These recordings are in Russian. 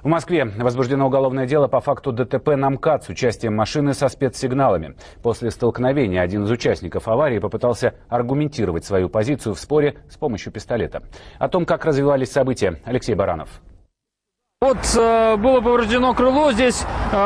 В Москве возбуждено уголовное дело по факту ДТП на МКАД с участием машины со спецсигналами. После столкновения один из участников аварии попытался аргументировать свою позицию в споре с помощью пистолета. О том, как развивались события, Алексей Баранов. Вот было повреждено крыло, здесь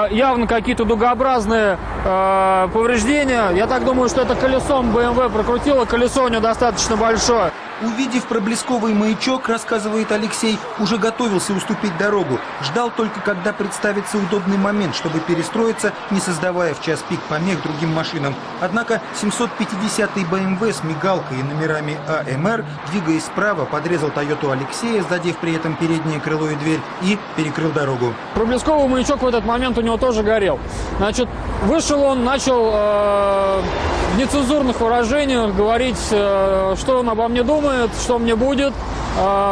явно какие-то дугообразные повреждения. Я так думаю, что это колесом БМВ прокрутило, колесо у него достаточно большое. Увидев проблесковый маячок, рассказывает Алексей, уже готовился уступить дорогу. Ждал только, когда представится удобный момент, чтобы перестроиться, не создавая в час пик помех другим машинам. Однако 750-й БМВ с мигалкой и номерами АМР, двигаясь справа, подрезал Тойоту Алексея, задев при этом переднее крыло и дверь, и перекрыл дорогу. Проблесковый маячок в этот момент у него тоже горел. Значит, вышел он, начал в нецензурных выражениях говорить, что он обо мне думает, что мне будет,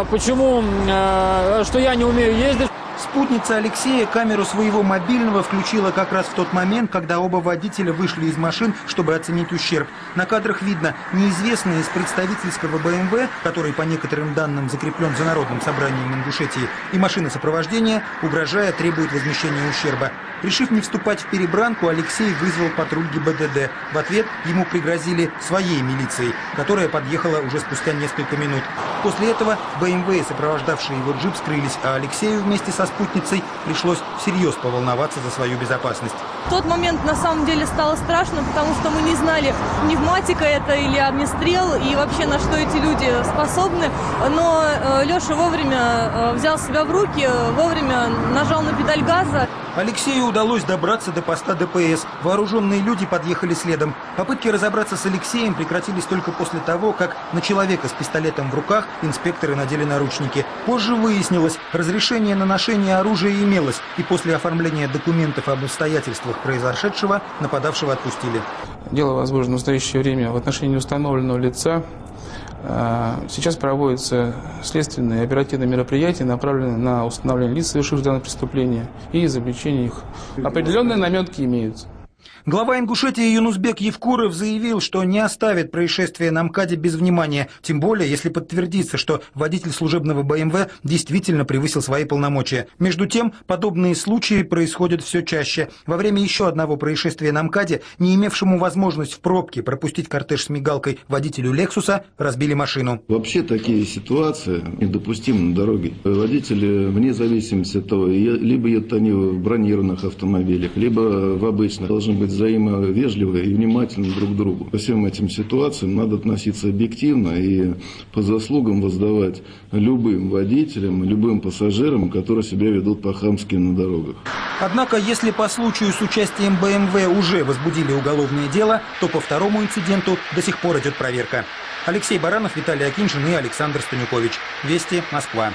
почему, что я не умею ездить. Спутница Алексея камеру своего мобильного включила как раз в тот момент, когда оба водителя вышли из машин, чтобы оценить ущерб. На кадрах видно, неизвестный из представительского БМВ, который по некоторым данным закреплен за Народным собранием Ингушетии, и машина сопровождения, угрожая, требует возмещения ущерба. Решив не вступать в перебранку, Алексей вызвал патруль ГИБДД. В ответ ему пригрозили своей милицией, которая подъехала уже спустя несколько минут. После этого БМВ и сопровождавший его джип скрылись, а Алексею вместе со спутницей пришлось всерьез поволноваться за свою безопасность. В тот момент на самом деле стало страшно, потому что мы не знали, пневматика это или огнестрел, и вообще на что эти люди способны. Но Леша вовремя взял себя в руки, вовремя нажал на педаль газа. Алексею удалось добраться до поста ДПС. Вооруженные люди подъехали следом. Попытки разобраться с Алексеем прекратились только после того, как на человека с пистолетом в руках инспекторы надели наручники. Позже выяснилось, разрешение на ношение оружия имелось, и после оформления документов об обстоятельствах произошедшего нападавшего отпустили. Дело возбуждено в настоящее время в отношении установленного лица. Сейчас проводятся следственные и оперативные мероприятия, направленные на установление лиц, совершивших данное преступление, и изобличение их. Определенные наметки имеются. Глава Ингушетии Юнусбек Евкуров заявил, что не оставит происшествие на МКАДе без внимания, тем более, если подтвердится, что водитель служебного БМВ действительно превысил свои полномочия. Между тем, подобные случаи происходят все чаще. Во время еще одного происшествия на МКАДе, не имевшему возможность в пробке пропустить кортеж с мигалкой водителю «Лексуса», разбили машину. Вообще такие ситуации недопустимы на дороге. Водители, вне зависимости от того, либо едут они в бронированных автомобилях, либо в обычных, должны быть взаимовежливы и внимательны друг к другу. По всем этим ситуациям надо относиться объективно и по заслугам воздавать любым водителям, любым пассажирам, которые себя ведут по-хамски на дорогах. Однако, если по случаю с участием БМВ уже возбудили уголовное дело, то по второму инциденту до сих пор идет проверка. Алексей Баранов, Виталий Акиншин и Александр Станюкович. Вести, Москва.